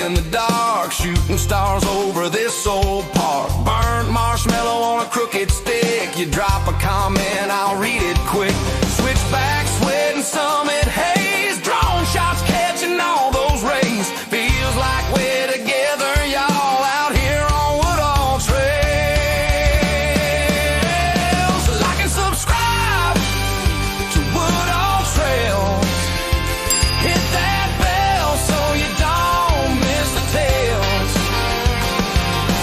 in the dark, shooting stars over this old park. Burnt marshmallow on a crooked stick. You drop a comment, I'll read it quick. Switchback, sweat, and summit haze. Drone shots catching all those rays. Feels like we're together, y'all, out here on Woodall Trails. Like and subscribe to Woodall Trails. Hit that bell so you don't miss the tales.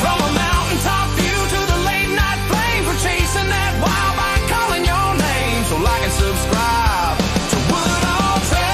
From a mountaintop view to the late night flames, we're chasing that wild by calling your name. So like and subscribe to Woodall Trails.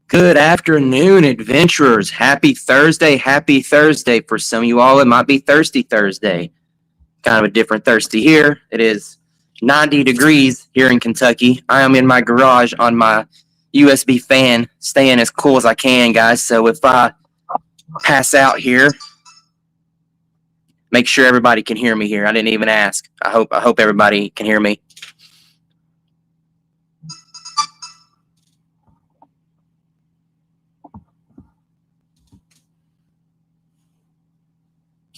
Good afternoon, adventurers. Happy Thursday. Happy Thursday. For some of you all, it might be Thirsty Thursday. Kind of a different thirsty here. It is 90 degrees here in Kentucky. I am in my garage on my USB fan, staying as cool as I can, guys. So if I pass out here, make sure everybody can hear me here. I didn't even ask. I hope everybody can hear me.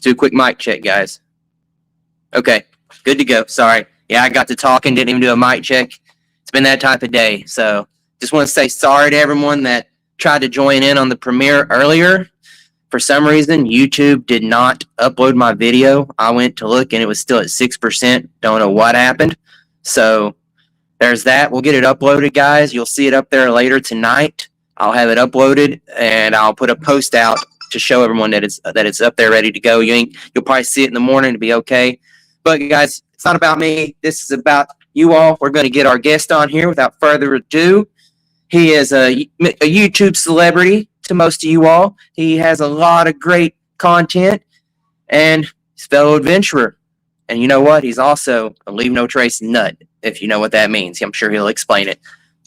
Do a quick mic check, guys. Okay, good to go. Sorry. Yeah, I got to talking, didn't even do a mic check. It's been that type of day. So just want to say sorry to everyone that tried to join in on the premiere earlier. For some reason, YouTube did not upload my video. I went to look and it was still at 6%. Don't know what happened. So there's that. We'll get it uploaded, guys. You'll see it up there later tonight. I'll have it uploaded and I'll put a post out to show everyone that it's up there ready to go. You'll probably see it in the morning to be okay. But guys, it's not about me. This is about you all. We're going to get our guest on here without further ado. He is a YouTube celebrity to most of you all. He has a lot of great content and he's a fellow adventurer. And you know what? He's also a leave no trace nut, if you know what that means. I'm sure he'll explain it.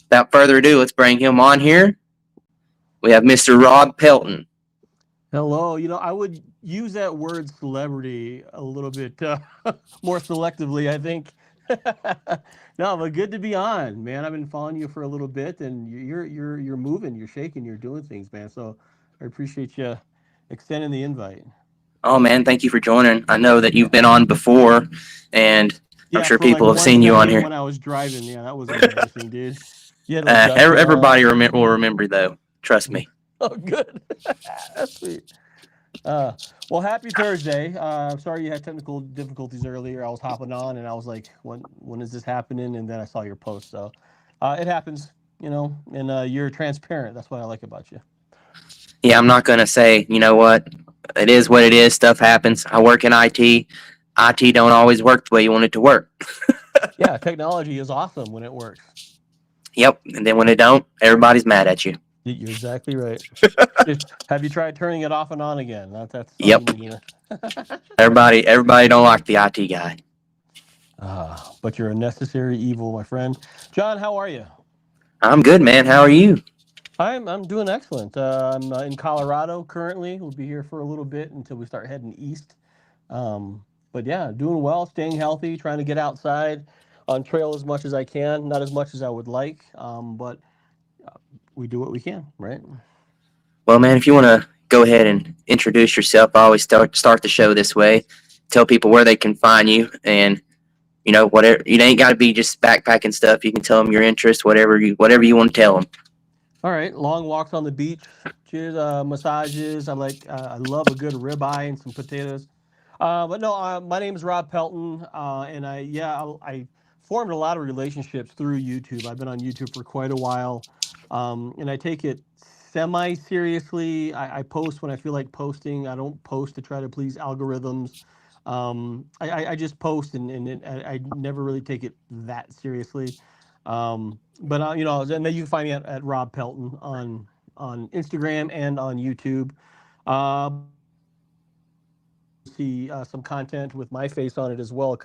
Without further ado, let's bring him on here. We have Mr. Rob Pelton. Hello. You know, I would use that word celebrity a little bit more selectively, I think. No, but good to be on, man. I've been following you for a little bit, and you're moving, you're shaking, you're doing things, man. So I appreciate you extending the invite. Oh man, thank you for joining. I know that you've been on before, and I'm sure people have seen you on here. When I was driving, yeah, that was interesting, dude. Yeah, everybody will remember though. Trust me. Oh, good. That's sweet. Well, happy Thursday. I'm sorry you had technical difficulties earlier. I was hopping on and I was like, when is this happening? And then I saw your post. So it happens, you know, and you're transparent. That's what I like about you. Yeah, I'm not going to say, you know what, it is what it is. Stuff happens. I work in IT. IT don't always work the way you want it to work. Yeah, technology is awesome when it works. Yep. And then when it don't, everybody's mad at you. You're exactly right. Have you tried turning it off and on again? That's yep. Everybody don't like the IT guy. But you're a necessary evil, my friend. John, how are you? I'm good, man. How are you? I'm doing excellent. I'm in Colorado currently. We'll be here for a little bit until we start heading east. But yeah, doing well, staying healthy, trying to get outside on trail as much as I can. Not as much as I would like, but we do what we can, right? Well, man, if you want to go ahead and introduce yourself, I always start the show this way. Tell people where they can find you, and whatever. You ain't got to be just backpacking stuff. You can tell them your interest, whatever you want to tell them. All right, long walks on the beach, massages. I love a good ribeye and some potatoes. But no, my name is Rob Pelton, and I formed a lot of relationships through YouTube. I've been on YouTube for quite a while, and I take it semi seriously. I post when I feel like posting. I don't post to try to please algorithms. I just post, I never really take it that seriously. But and then you can find me at Rob Pelton on Instagram and on YouTube. See some content with my face on it as well.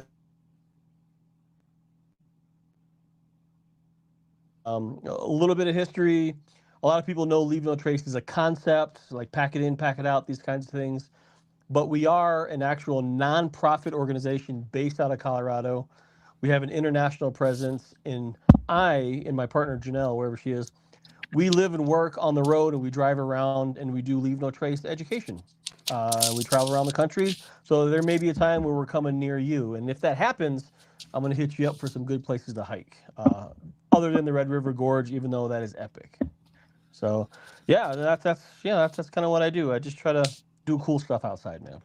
A little bit of history. A lot of people know Leave No Trace is a concept, like pack it in, pack it out, these kinds of things. But we are an actual nonprofit organization based out of Colorado. We have an international presence, and I and my partner Janelle, wherever she is, we live and work on the road, and we drive around, and we do Leave No Trace education. We travel around the country, so there may be a time where we're coming near you, and if that happens, I'm going to hit you up for some good places to hike, other than the Red River Gorge, even though that is epic. So, yeah, that's kind of what I do. I just try to do cool stuff outside, man.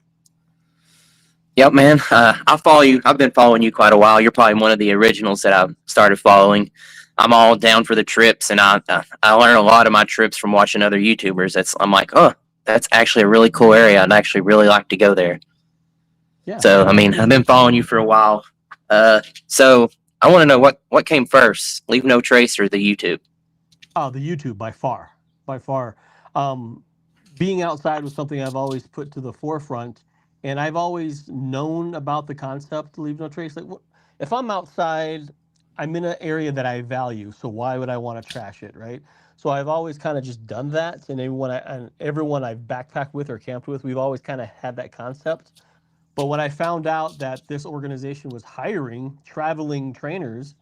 Yep, man. I follow you. I've been following you quite a while. You're probably one of the originals that I've started following. I'm all down for the trips, and I learn a lot of my trips from watching other YouTubers. I'm like, oh, that's actually a really cool area. I'd actually really like to go there. Yeah. So, I mean, I've been following you for a while. So I want to know what came first, Leave No Trace or the YouTube? Oh, the YouTube by far, by far. Being outside was something I've always put to the forefront, and I've always known about the concept Leave No Trace. Like, if I'm outside, I'm in an area that I value, so why would I want to trash it, right? So I've always kind of just done that, and everyone I've backpacked with or camped with, we've always kind of had that concept. But when I found out that this organization was hiring traveling trainers,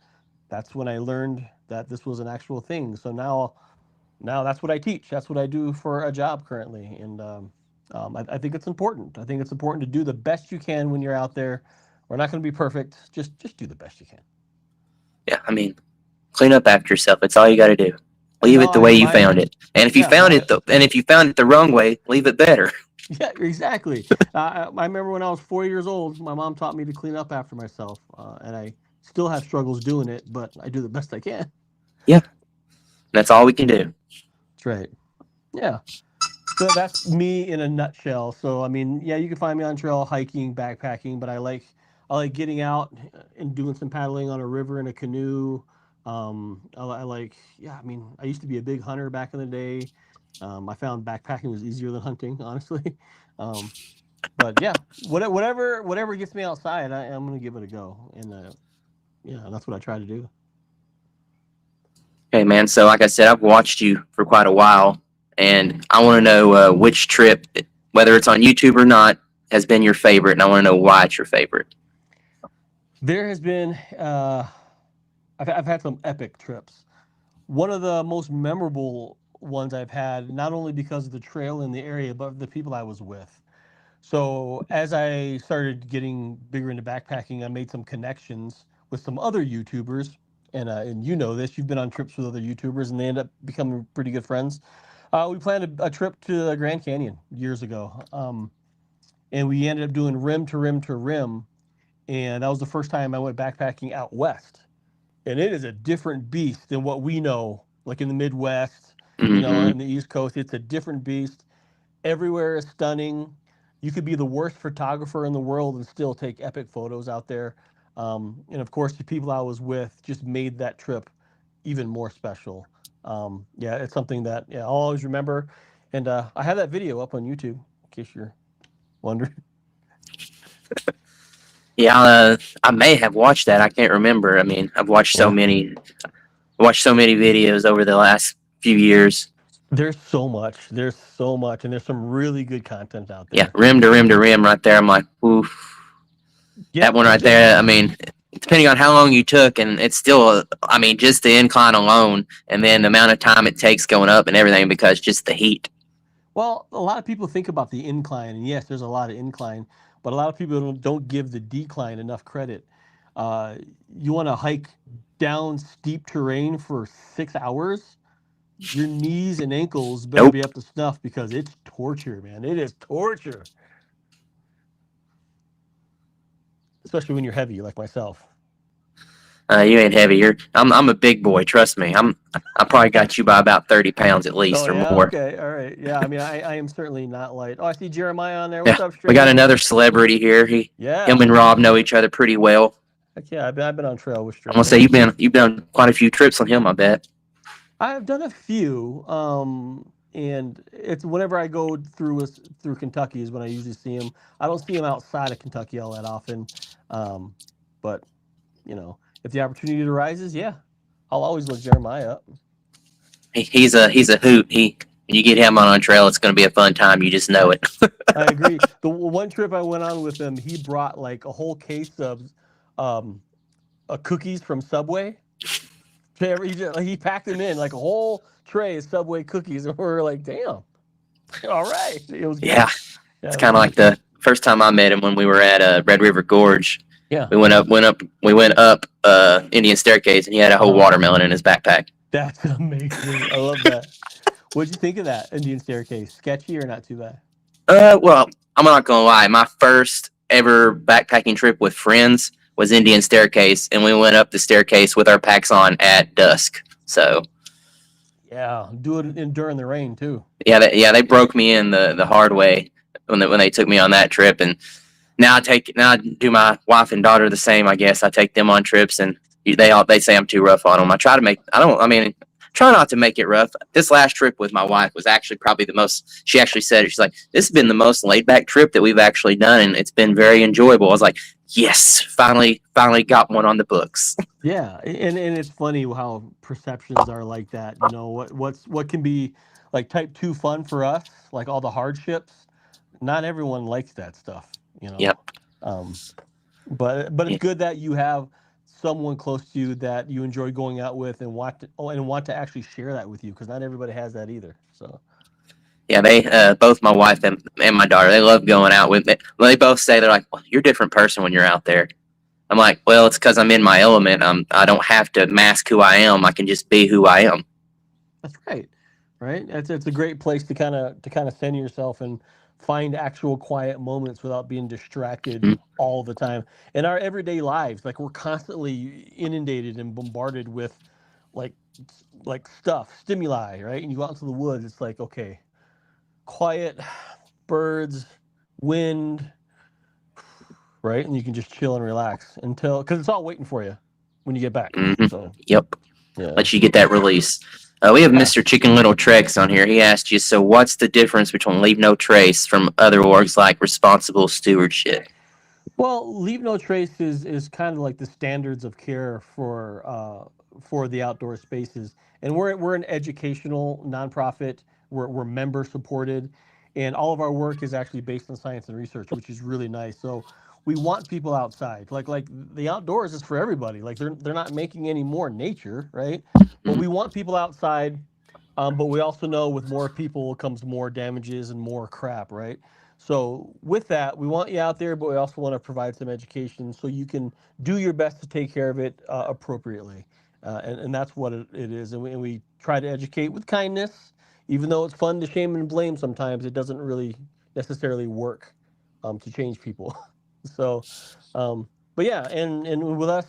that's when I learned that this was an actual thing. So now that's what I teach. That's what I do for a job currently, and I think it's important. I think it's important to do the best you can when you're out there. We're not going to be perfect. Just do the best you can. Yeah, I mean, clean up after yourself. That's all you got to do. Leave it the way you found it. And if you found it the wrong way, leave it better. Yeah, exactly. I remember when I was 4 years old, my mom taught me to clean up after myself, and I still have struggles doing it, but I do the best I can. Yeah, that's all we can do. That's right. Yeah. So that's me in a nutshell. So I mean, yeah, you can find me on trail hiking, backpacking, but I like getting out and doing some paddling on a river in a canoe. I like, yeah, I mean, I used to be a big hunter back in the day. I found backpacking was easier than hunting, honestly. But yeah, whatever gets me outside, I'm gonna give it a go, and yeah, that's what I try to do. Hey, man. So, like I said, I've watched you for quite a while, and I want to know which trip, whether it's on YouTube or not, has been your favorite, and I want to know why it's your favorite. There has been, I've had some epic trips. One of the most memorable ones I've had, not only because of the trail in the area, but the people I was with. So as I started getting bigger into backpacking, I made some connections with some other YouTubers, and you know this. You've been on trips with other YouTubers, and they end up becoming pretty good friends. We planned a trip to the Grand Canyon years ago, and we ended up doing rim to rim to rim, and that was the first time I went backpacking out west, and it is a different beast than what we know, like in the Midwest, in the East Coast. It's a different beast. Everywhere is stunning. You could be the worst photographer in the world and still take epic photos out there. And of course, the people I was with just made that trip even more special. Yeah, it's something that I'll always remember. And I have that video up on YouTube, in case you're wondering. Yeah, I may have watched that. I can't remember. I mean, I've watched so many videos over the last few years. There's so much, and there's some really good content out there. Yeah, rim to rim to rim, right there. I'm like, oof. Yeah, that one right there. I mean, depending on how long you took, and it's still, I mean, just the incline alone, and then the amount of time it takes going up and everything, because just the heat. Well, a lot of people think about the incline, and yes, there's a lot of incline, but a lot of people don't give the decline enough credit. Uh, you want to hike down steep terrain for 6 hours? Your knees and ankles better be Nope. up to snuff because it's torture, man. It is torture, especially when you're heavy like myself. You ain't heavy. I'm a big boy. Trust me. I probably got you by about 30 pounds at Oh least or yeah, more. okay, all right, yeah. I mean, I am certainly not light. Oh, I see Jeremiah on there. What's Yeah. up, We got stranger? another celebrity here. Him Yeah, and Rob know each other pretty well. heck yeah. I've been on trail with I'm gonna say stranger. you've done quite a few trips on him. I bet. I've done a few, and it's whenever I go through Kentucky is when I usually see him. I don't see him outside of Kentucky all that often, um, but if the opportunity arises, yeah, I'll always look Jeremiah up. He's a hoot. When you get him on trail, it's gonna be a fun time. You just know it. I agree. The one trip I went on with him, he brought like a whole case of um, cookies from Subway. He packed them in like a whole tray of Subway cookies, and we were like, "Damn, all right." It was good. Yeah. Yeah, It's it was kind of like good. the first time I met him when we were at Red River Gorge. Yeah. We went up Indian Staircase, and he had a whole Uh-huh. watermelon in his backpack. That's amazing. I love that. What'd you think of that Indian staircase? Sketchy or not too bad? Well, I'm not gonna lie. My first ever backpacking trip with friends was Indian Staircase, and we went up the staircase with our packs on at dusk. So Yeah, do it during the rain too. yeah, they broke me in the hard way when they took me on that trip, and now I do my wife and daughter the same. I guess I take them on trips, and they say I'm too rough on them. I mean, try not to make it rough. This last trip with my wife was actually probably the most. She actually said it. She's like, this has been the most laid back trip that we've actually done, and it's been very enjoyable. I was like, yes, finally got one on the books. Yeah, and it's funny how perceptions are like that. What can be like type 2 fun for us, like all the hardships. Not everyone likes that stuff, you know. Yep. Um, but it's Yeah. good that you have someone close to you that you enjoy going out with and want to actually share that with you because not everybody has that either. So Yeah, they both my wife and my daughter, they love going out with me. They both say they're like, well, you're a different person when you're out there. I'm like, well, it's because I'm in my element. I don't have to mask who I am. I can just be who I am. that's right, right. It's a great place to kind of center yourself and find actual quiet moments without being distracted Mhm. all the time. In our everyday lives, like we're constantly inundated and bombarded with like like stuff, stimuli, right? And you go out into the woods, it's like okay, quiet, birds, wind, right? And you can just chill and relax until because it's all waiting for you when you get back. Hmm. So Yep. yeah. Let you get that release. We have Mr. Chicken Little Trex on here. He asked you, so what's the difference between leave no trace from other orgs like responsible stewardship? Well, leave no trace is kind of like the standards of care for the outdoor spaces, and we're an educational nonprofit. We're member supported, and all of our work is actually based on science and research, which is really nice. So we want people outside. Like the outdoors is for everybody. Like they're not making any more nature, right? But Mm. we want people outside. But we also know with more people comes more damages and more crap, right? So with that, we want you out there, but we also want to provide some education so you can do your best to take care of it appropriately, and that's what it is. And we try to educate with kindness, even though it's fun to shame and blame. Sometimes it doesn't really necessarily work to change people. So, but yeah, and with us,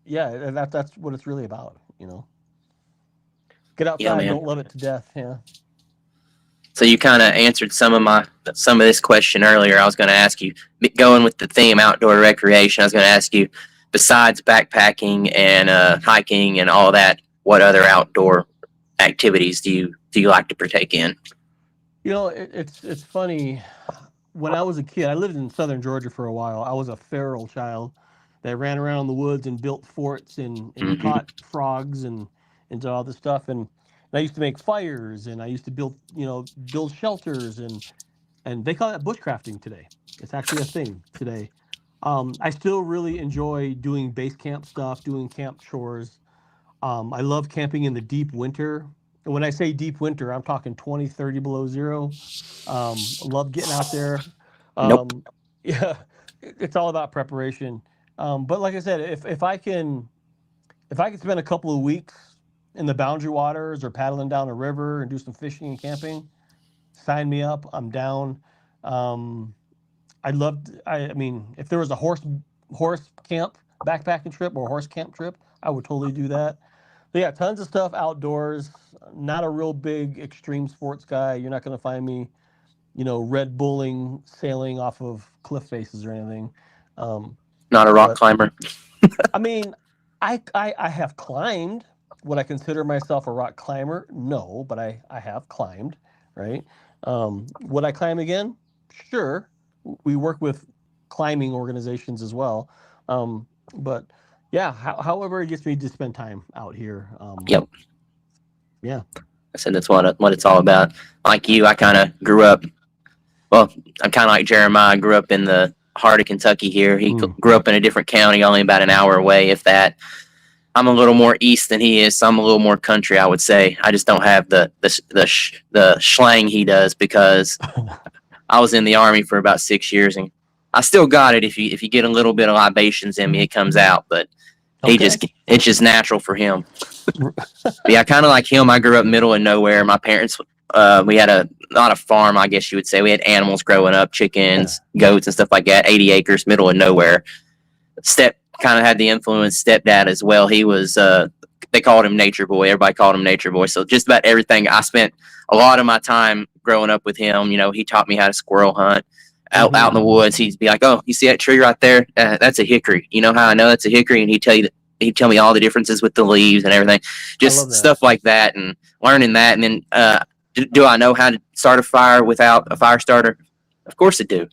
yeah, that's what it's really about. Get Yeah, outside, man. don't love it to death. Yeah. So you kind of answered some of this question earlier. I was going to ask you, going with the theme outdoor recreation. I was going to ask you, besides backpacking and hiking and all that, what other outdoor activities do you like to partake in? It's funny. When I was a kid, I lived in southern Georgia for a while. I was a feral child that ran around in the woods and built forts and Hmm. caught frogs and did all this stuff. And I used to make fires and I used to build shelters and they call that bushcrafting today. It's actually a thing today. I still really enjoy doing base camp stuff, doing camp chores. I love camping in the deep winter. And when I say deep winter, I'm talking 20, 30 below zero. Love getting out there. Nope. Yeah, it's all about preparation. But like I said, if I can spend a couple of weeks in the boundary waters or paddling down a river and do some fishing and camping, sign me up. I'm down. Um, I mean, if there was a horse camp backpacking trip or horse camp trip, I would totally do that. But yeah, tons of stuff outdoors. Not a real big extreme sports guy. You're not going to find me, Red Bulling, sailing off of cliff faces or anything. Um, Not a rock but climber. I mean, I have climbed. Would I consider myself a rock climber? No, but I have climbed, right? Would I climb again? Sure. We work with climbing organizations as well. But yeah, however it gets me to spend time out here. Yep. Yeah. I said that's what it's all about. Like you, I kind of grew up. Well, I'm kind of like Jeremiah. I grew up in the heart of Kentucky here. He grew up in a different county, only about an hour away, if that. I'm a little more east than he is, so I'm a little more country, I would say. I just don't have the slang he does because I was in the Army for about 6 years, and I still got it. If you get a little bit of libations in me, it comes out. But it's just natural for him. But yeah, kind of like him. I grew up middle of nowhere. My parents, we had not a farm, I guess you would say. We had animals growing up, chickens, goats, and stuff like that. 80 acres, middle of nowhere. Step kind of had the influence. Stepdad as well. He was. They called him Nature Boy. Everybody called him Nature Boy. So just about everything. I spent a lot of my time growing up with him. He taught me how to squirrel hunt out in the woods. He'd be like, "Oh, you see that tree right there? That's a hickory. You know how I know that's a hickory?" And he'd tell me all the differences with the leaves and everything, just stuff like that, and learning that. And then, do I know how to start a fire without a fire starter? Of course I do.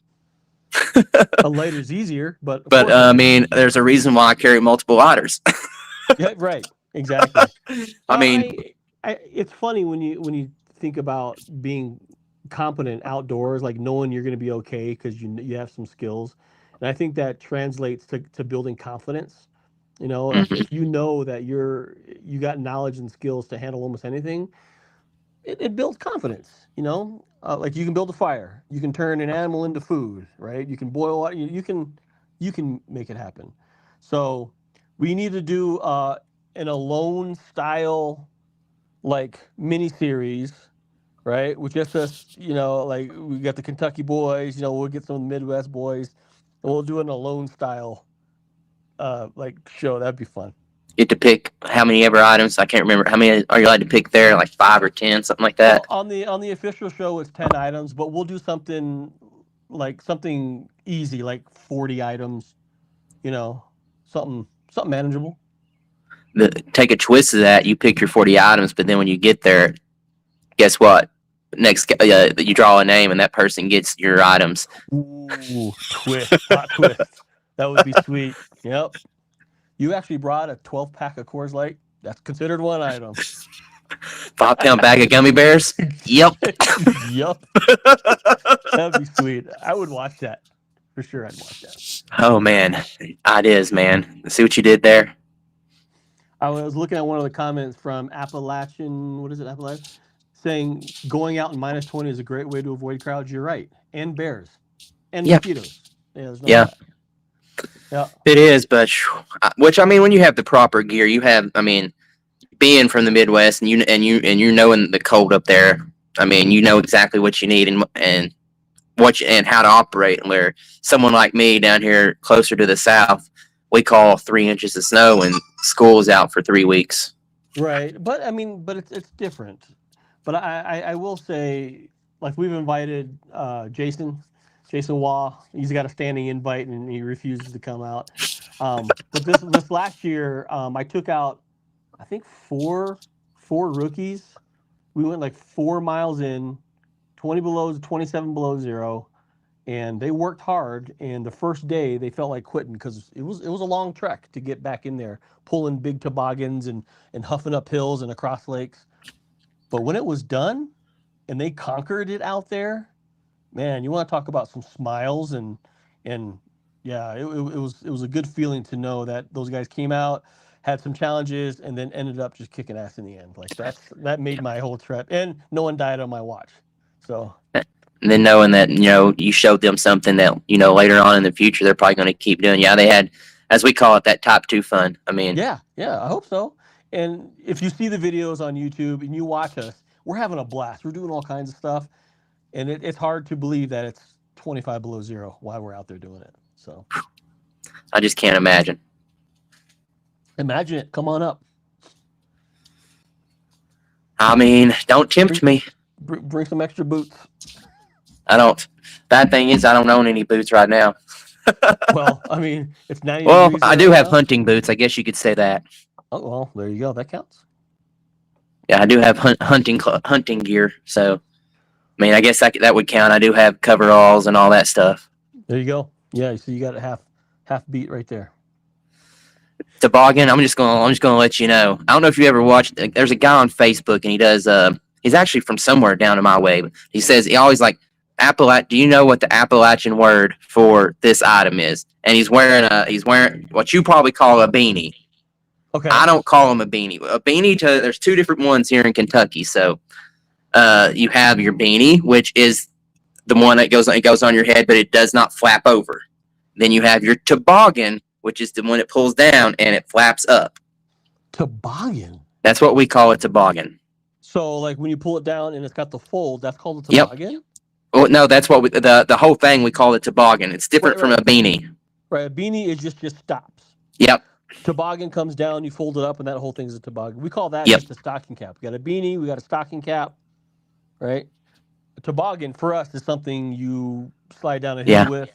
A lighter's easier, but I mean, there's a reason why I carry multiple lighters. Yeah, right. Exactly. I mean, it's funny when you think about being competent outdoors, like knowing you're going to be okay because you have some skills, and I think that translates to building confidence. If you know that you got knowledge and skills to handle almost anything, it builds confidence. Like you can build a fire, you can turn an animal into food, right? You can boil water, you can make it happen. So we need to do an alone style like mini series, right? With just us, like we got the Kentucky boys, we'll get some of the Midwest boys, and we'll do an alone style like show. That'd be fun. Get to pick how many ever items. I can't remember how many are you allowed to pick there, like 5 or 10, something like that. Well, on the official show, it's 10 items, but we'll do something easy, like 40 items. Something manageable. Take a twist of that. You pick your 40 items, but then when you get there, guess what? Next, you draw a name, and that person gets your items. Ooh, plot twist. That would be sweet. Yep. You actually brought a 12-pack of Coors Light. That's considered one item. 5-pound bag of gummy bears. Yep. Yep. That'd be sweet. I would watch that. For sure, I'd watch that. Oh, man. It is, man. See what you did there? I was looking at one of the comments from Appalachian, saying going out in -20 is a great way to avoid crowds. You're right. And bears. And mosquitoes. Yeah, there's no doubt. Yeah. It is, but which I mean, when you have the proper gear, being from the Midwest and you're knowing the cold up there, I mean, you know exactly what you need and how to operate. And where someone like me down here closer to the South, we call 3 inches of snow and school is out for 3 weeks. Right, but it's different. But I will say, like we've invited Jason Waugh. He's got a standing invite and he refuses to come out. But this last year, I took out, I think four rookies. We went like 4 miles in, 20 below, 27 below zero, and they worked hard. And the first day they felt like quitting because it was a long trek to get back in there, pulling big toboggans and huffing up hills and across lakes. But when it was done and they conquered it out there, man, you want to talk about some smiles and yeah, it was a good feeling to know that those guys came out, had some challenges, and then ended up just kicking ass in the end. Like that made my whole trip, and no one died on my watch. So. And then knowing that, you showed them something that, later on in the future, they're probably going to keep doing. Yeah, they had, as we call it, that top 2 fun. I mean, yeah, I hope so. And if you see the videos on YouTube and you watch us, we're having a blast. We're doing all kinds of stuff. And it's hard to believe that it's 25 below zero while we're out there doing it. So I just can't imagine. Imagine it. Come on up. I mean, don't tempt me. Bring some extra boots. I don't. Bad thing is, I don't own any boots right now. Well, I mean, it's 90 Well, degrees I do right have now. hunting boots. I guess you could say that. Oh, well, there you go. That counts. Yeah, I do have hunting gear. So, I mean, I guess that would count. I do have coveralls and all that stuff. There you go. Yeah, so you got a half beat right there. Toboggan. I'm just gonna let you know. I don't know if you ever watched. There's a guy on Facebook, and he does. He's actually from somewhere down in my way. But he says he always like do you know what the Appalachian word for this item is? And he's wearing what you probably call a beanie. Okay. I don't call him a beanie. There's 2 different ones here in Kentucky. So you have your beanie, which is the one that goes on your head, but it does not flap over. Then you have your toboggan, which is the one that pulls down and it flaps up. Toboggan? That's what we call a toboggan. So like when you pull it down and it's got the fold, that's called a toboggan? Yep. Well, no, that's what the whole thing we call it toboggan. It's different from a beanie. Right, a beanie is just stops. Yep. Toboggan comes down, you fold it up, and that whole thing's a toboggan. We call that just a stocking cap. We got a beanie, we got a stocking cap, right? A toboggan for us is something you slide down a hill with.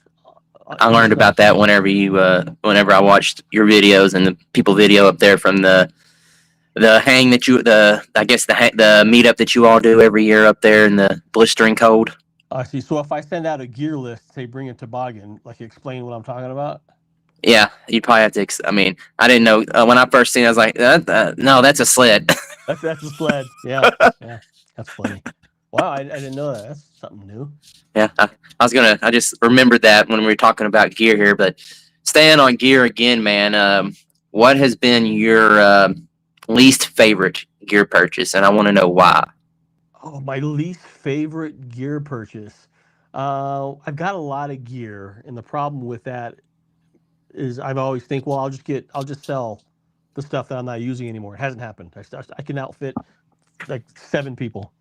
I learned about that whenever I watched your videos and the people video up there from the hang that the meetup that you all do every year up there in the blistering cold. I see. So if I send out a gear list, say bring a toboggan, like explain what I'm talking about. Yeah, you probably have to. I mean, I didn't know when I first seen it. I was like, no, that's a sled. That's a sled. Yeah, that's funny. Wow, I didn't know that. That's something new. Yeah, I just remembered that when we were talking about gear here. But staying on gear again, man. What has been your least favorite gear purchase, and I want to know why. Oh, my least favorite gear purchase. I've got a lot of gear, and the problem with that is I always think, well, I'll just sell the stuff that I'm not using anymore. It hasn't happened. I can outfit like 7 people.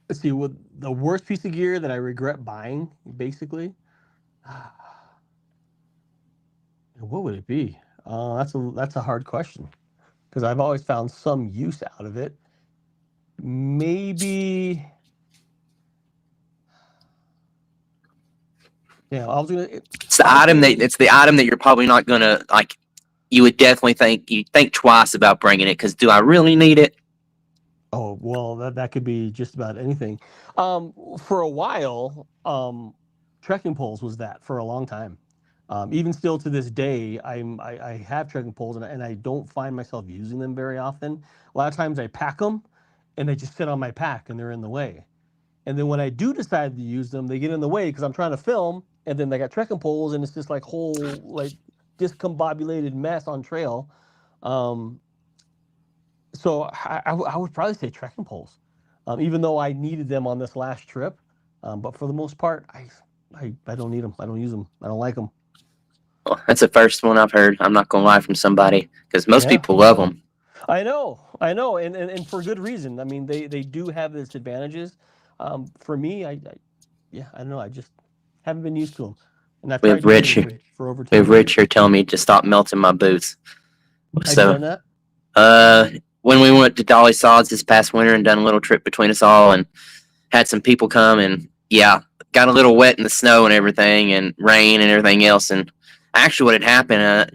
Let's see, what the worst piece of gear that I regret buying, basically. What would it be? That's a hard question because I've always found some use out of it. Maybe, yeah. It's the item that you're probably not gonna like. You would definitely think twice about bringing it because do I really need it? Oh well, that could be just about anything. For a while, trekking poles was that for a long time. Even still to this day, I have trekking poles and I don't find myself using them very often. A lot of times I pack them and they just sit on my pack and they're in the way. And then when I do decide to use them, they get in the way because I'm trying to film and then they got trekking poles and it's just like whole like discombobulated mess on trail. So I would probably say trekking poles, even though I needed them on this last trip. But for the most part, I don't need them. I don't use them. I don't like them. Well, that's the first one I've heard. I'm not gonna lie from somebody because most people love them. I know, and for good reason. I mean, they do have its advantages. For me, I don't know. I just haven't been used to them. And I've tried Rich here. For over 2 We have Rich here telling me to stop melting my boots. Have you done that? When we went to Dolly Sods this past winter and done a little trip between us all and had some people come and got a little wet in the snow and everything and rain and everything else. And actually what had happened,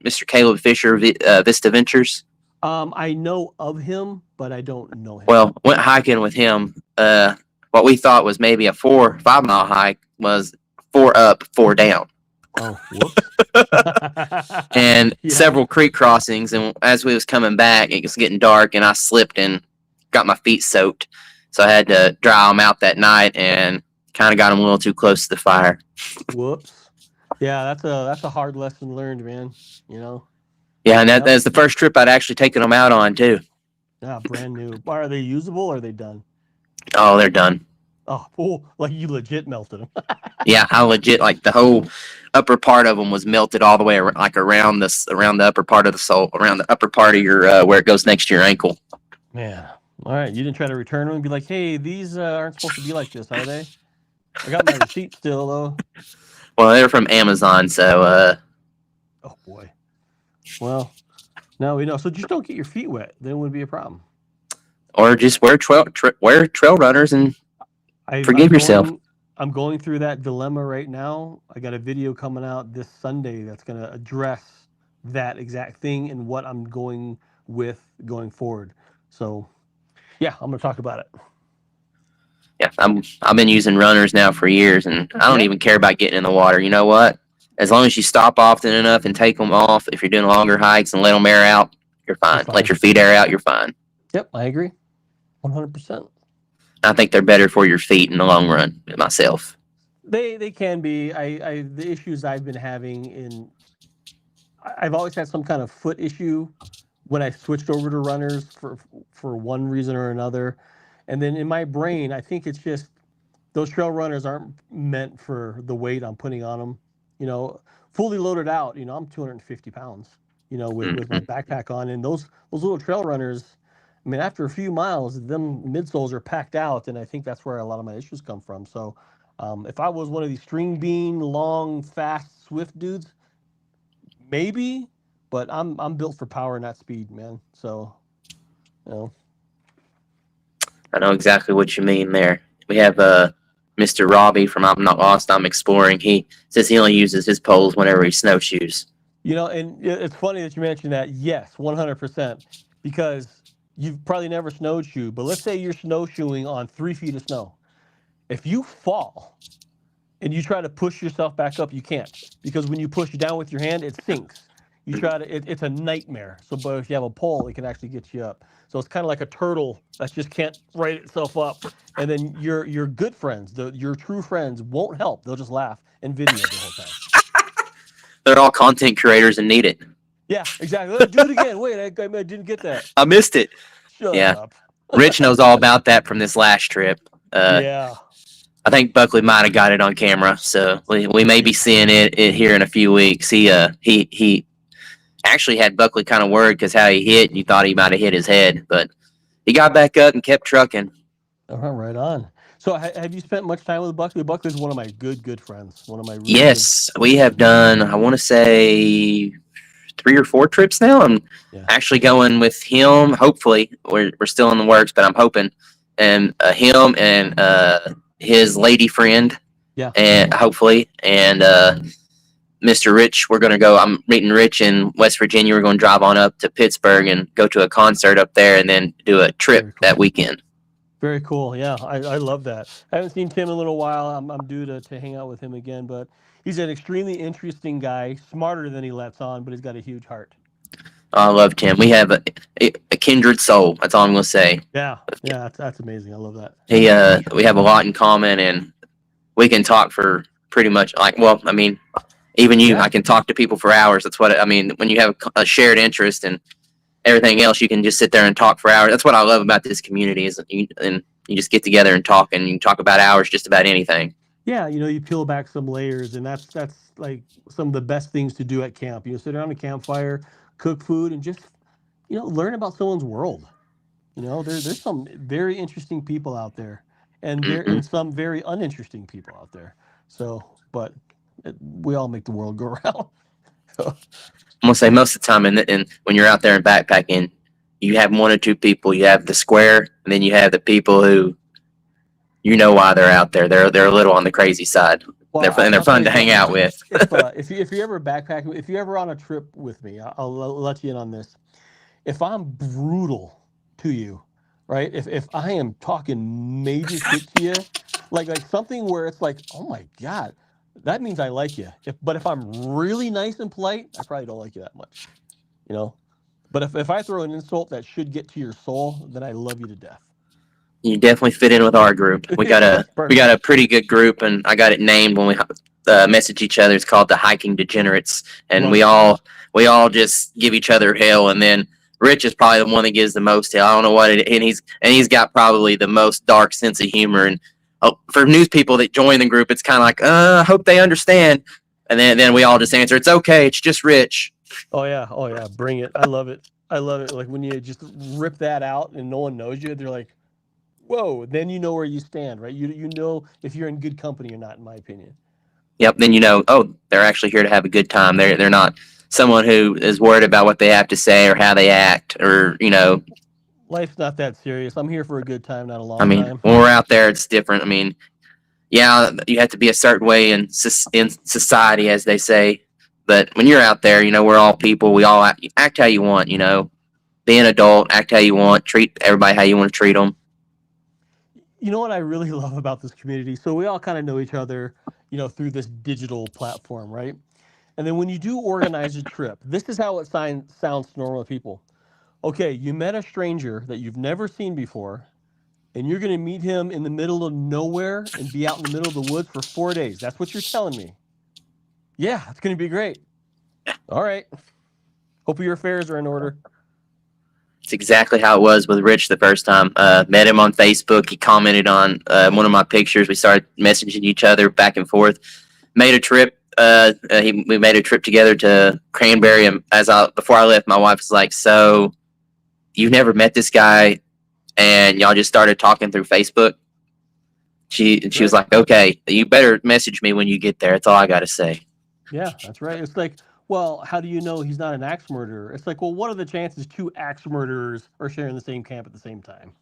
Mr. Caleb Fisher, Vista Ventures. I know of him, but I don't know him. Well, went hiking with him. What we thought was maybe a 4 or 5 mile hike was 4 up, 4 down. Oh, whoops. And several creek crossings. And as we was coming back, it was getting dark and I slipped and got my feet soaked. So I had to dry them out that night and kind of got them a little too close to the fire. Whoops. Yeah, that's a hard lesson learned, man. You know. Yeah, and Yep. that's the first trip I'd actually taken them out on too. Yeah, brand new. Are they usable or are they done? Oh, they're done. Oh, like you legit melted them. Yeah, I legit like the whole upper part of them was melted all the way like around the upper part of the sole, around the upper part of your where it goes next to your ankle. Man. All right. You didn't try to return them and be like, hey, these aren't supposed to be like this, are they? I got my receipt still, though. Well, they're from Amazon, so Oh, boy. Well, now we know. So just don't get your feet wet. Then it wouldn't be a problem. or just wear trail runners and forgive yourself. I'm going through that dilemma right now. I got a video coming out this Sunday that's going to address that exact thing and what I'm going with going forward. So, yeah, I'm going to talk about it. Yeah, I've been using runners now for years, and I don't even care about getting in the water. You know what? As long as you stop often enough and take them off, if you're doing longer hikes and let them air out, you're fine. Let your feet air out, you're fine. Yep, I agree. 100%. I think they're better for your feet in the long run, myself. They can be. The issues I've been having I've always had some kind of foot issue when I switched over to runners for one reason or another. And then in my brain, I think it's just those trail runners aren't meant for the weight I'm putting on them. You know, fully loaded out, I'm 250 pounds, with my backpack on. And those little trail runners, I mean, after a few miles, them midsoles are packed out. And I think that's where a lot of my issues come from. So if I was one of these string bean, long, fast, swift dudes, maybe, but I'm built for power, not speed, man. So, I know exactly what you mean there. We have Mr. Robbie from I'm Not Lost, I'm Exploring. He says he only uses his poles whenever he snowshoes. And it's funny that you mentioned that. Yes, 100%, because you've probably never snowshoed, but let's say you're snowshoeing on 3 feet of snow. If you fall and you try to push yourself back up, you can't, because when you push down with your hand, it sinks. You try to, it's a nightmare. So, but if you have a pole, it can actually get you up. So it's kind of like a turtle that just can't right itself up. And then your good friends, your true friends, won't help. They'll just laugh and video the whole time. They're all content creators and need it. Yeah, exactly. Let's do it again. Wait, I didn't get that. I missed it. Shut up. Rich knows all about that from this last trip. Yeah. I think Buckley might have got it on camera, so we may be seeing it here in a few weeks. He actually had Buckley kind of worried because how he hit, and you thought he might have hit his head, but he got back up and kept trucking. Right on. So have you spent much time with Buckley? Buckley's one of my good friends. One of my yes, we have done. I want to say 3 or 4 trips now. I'm actually going with him. Hopefully, we're still in the works, but I'm hoping, and him and his lady friend. Yeah. And hopefully, and Mr. Rich, we're going to go. I'm meeting Rich in West Virginia. We're going to drive on up to Pittsburgh and go to a concert up there and then do a trip that weekend. Very cool. Yeah, I love that. I haven't seen Tim in a little while. I'm due to hang out with him again, but he's an extremely interesting guy, smarter than he lets on, but he's got a huge heart. I love Tim. We have a kindred soul. That's all I'm going to say. Yeah, that's amazing. I love that. We have a lot in common, and we can talk for pretty much even you, I can talk to people for hours. That's what I mean. When you have a shared interest and everything else, you can just sit there and talk for hours. That's what I love about this community is you just get together and talk, and you can talk about hours, just about anything. Yeah, you peel back some layers, and that's like some of the best things to do at camp. Sit around a campfire, cook food, and just learn about someone's world. There's some very interesting people out there, and there's some very uninteresting people out there. So, but we all make the world go round. I'm gonna say most of the time, and when you're out there in backpacking, you have 1 or 2 people. You have the square, and then you have the people who, why they're out there. They're a little on the crazy side. Well, they're fun to hang out with. if you ever backpack, if you're ever on a trip with me, I'll let you in on this. If I'm brutal to you, right? If I am talking major shit to you, like something where it's like, oh my God, that means I like you. But if I'm really nice and polite, I probably don't like you that much, But if I throw an insult that should get to your soul, then I love you to death. You definitely fit in with our group. We got a pretty good group, and I got it named when message each other. It's called the Hiking Degenerates, and Love we all just give each other hell. And then Rich is probably the one that gives the most hell. I don't know what it, and he's got probably the most dark sense of humor. And for news people that join the group, it's kind of like, I hope they understand. And then we all just answer, it's okay, it's just Rich. Oh yeah, bring it. I love it. Like when you just rip that out and no one knows you, they're like, whoa, then you know where you stand, right? You know if you're in good company or not, in my opinion. Yep. Then they're actually here to have a good time. They're not someone who is worried about what they have to say or how they act or Life's not that serious. I'm here for a good time, not a long time. When we're out there, it's different. I mean, yeah, you have to be a certain way in society, as they say. But when you're out there, we're all people. We all act how you want. Be an adult, act how you want, treat everybody how you want to treat them. You know what I really love about this community? So we all kind of know each other, through this digital platform, right? And then when you do organize a trip, this is how it sounds to normal people. Okay, you met a stranger that you've never seen before, and you're going to meet him in the middle of nowhere and be out in the middle of the woods for 4 days. That's what you're telling me. Yeah, it's going to be great. All right. Hope your affairs are in order. It's exactly how it was with Rich the first time. Met him on Facebook. He commented on one of my pictures. We started messaging each other back and forth. Made a trip. We made a trip together to Cranberry. And before I left, my wife was like, "So, you've never met this guy, and y'all just started talking through Facebook?" She was like, "Okay, you better message me when you get there. That's all I got to say." Yeah, that's right. It's like, well, how do you know he's not an axe murderer? It's like, well, what are the chances 2 axe murderers are sharing the same camp at the same time?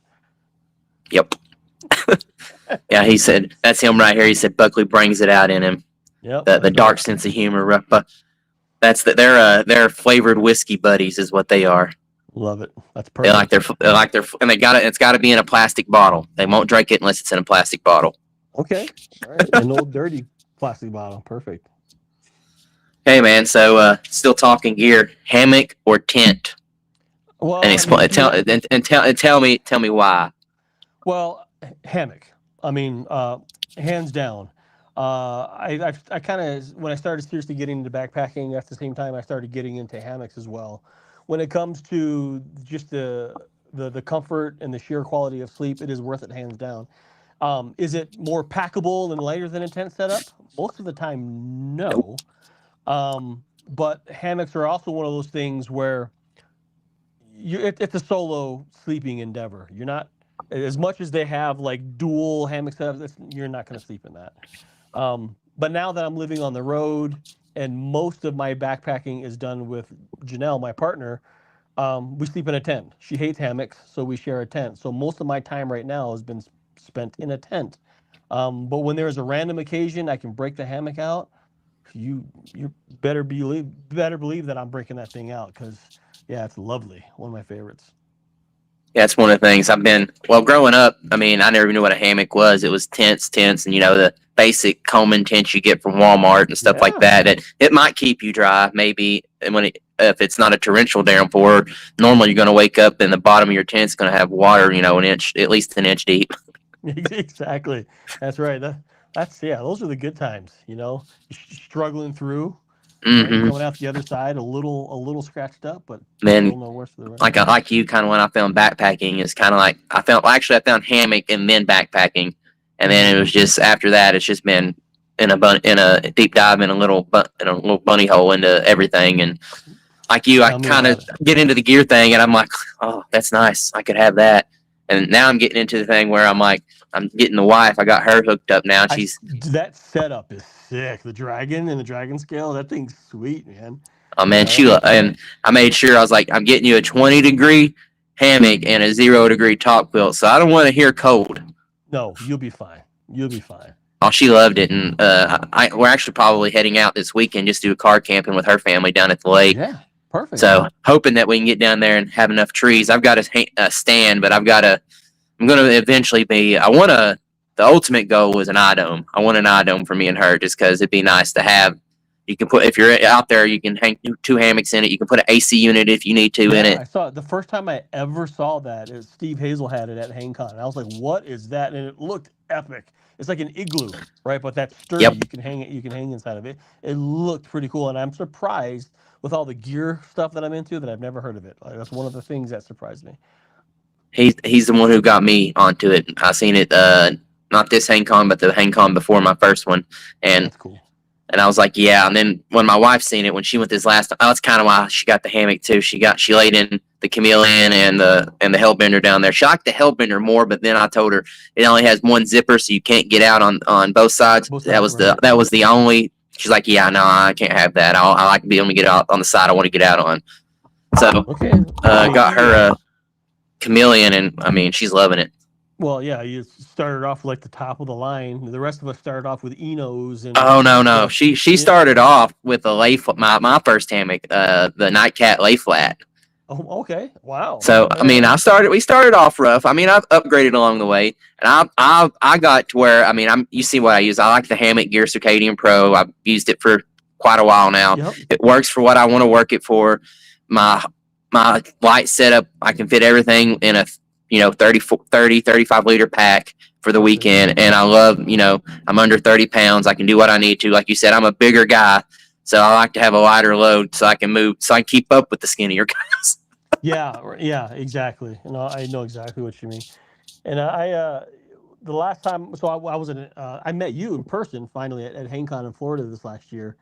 Yep. Yeah, he said, that's him right here. He said Buckley brings it out in him. Yep. The dark sense of humor. They're flavored whiskey buddies is what they are. Love it. That's perfect. And it's got to be in a plastic bottle. They won't drink it unless it's in a plastic bottle. Okay. All right. An old dirty plastic bottle. Perfect. Hey man, so still talking gear, hammock or tent? Well, and explain, tell me why. Well, hammock. I mean, hands down. I kind of, when I started seriously getting into backpacking, at the same time I started getting into hammocks as well. When it comes to just the comfort and the sheer quality of sleep, it is worth it, hands down. Is it more packable and lighter than a tent setup? Most of the time, no. Nope. But hammocks are also one of those things where it's a solo sleeping endeavor. You're not, as much as they have like dual hammock setups, you're not going to sleep in that. But now that I'm living on the road and most of my backpacking is done with Janelle, my partner, we sleep in a tent. She hates hammocks, so we share a tent. So most of my time right now has been spent in a tent. But when there's a random occasion I can break the hammock out, you better believe that I'm breaking that thing out, because yeah, it's lovely. One of my favorites. Yeah, it's one of the things growing up, I mean, I never knew what a hammock was. It was tents, and the basic Coleman tents you get from Walmart and stuff like that. It might keep you dry, maybe, and if it's not a torrential downpour, normally you're going to wake up and the bottom of your tent's going to have water, at least an inch deep. Exactly. That's right. Those are the good times, struggling through, coming out the other side a little scratched up, but then no worse for the rest. Like you, kind of when I found backpacking is kind of like I found hammock and then backpacking, and then it was just after that it's just been in a deep dive in a little bunny hole into everything. And like you, I kind of get into the gear thing and I'm like, oh, that's nice, I could have that. And now I'm getting into the thing where I'm like, I'm getting the wife. I got her hooked up now. That setup is sick. The dragon and the dragon scale. That thing's sweet, man. Oh man, and I made sure I was like, I'm getting you a 20-degree hammock and a 0-degree top quilt, so I don't want to hear cold. No, you'll be fine. Oh, she loved it, and we're actually probably heading out this weekend just to do car camping with her family down at the lake. Yeah. Perfect. So hoping that we can get down there and have enough trees. I've got a stand, but I'm going to eventually the ultimate goal was an eye dome. I want an eye dome for me and her just because it'd be nice to have You can put, if you're out there, you can hang 2 hammocks in it. You can put an AC unit if you need to in Yeah, it. I saw it. The first time I ever saw that is Steve Hazel had it at HangCon. And I was like, "What is that?" And it looked epic. It's like an igloo, right? But that's sturdy. Yep. You can hang it. You can hang inside of it. It looked pretty cool, and I'm surprised with all the gear stuff that I'm into that I've never heard of it. Like, that's one of the things that surprised me. He's the one who got me onto it. I seen it, not this HangCon, but the HangCon before my first one. And That's cool. And I was like, yeah. And then when my wife seen it, when she went this last time, that's kind of why she got the hammock too. She laid in the chameleon and the hellbender down there. She liked the hellbender more, but then I told her it only has one zipper, so you can't get out on both sides. Both That sides, was right. that was the only. She's like, yeah, no, I can't have that. I like to be able to get out on the side I want to get out on. So Okay. got her a chameleon, and I mean, she's loving it. Well, yeah, you started off like the top of the line. The rest of us started off with Enos and Oh no. yeah. She started off with a lay my first hammock, the Nightcat lay flat. Oh, okay. Wow. So I mean, we started off rough. I mean, I've upgraded along the way, and I got to where, I mean, you see what I use. I like the Hammock Gear Circadian Pro. I've used it for quite a while now. Yep. It works for what I want to work it for. My light setup, I can fit everything in a 35 liter pack for the weekend, and I love, I'm under 30 pounds. I can do what I need to. Like you said, I'm a bigger guy, so I like to have a lighter load so I can move, so I can keep up with the skinnier guys. Yeah, exactly. I know exactly what you mean. And the last time, so I was I met you in person finally at HangCon in Florida this last year.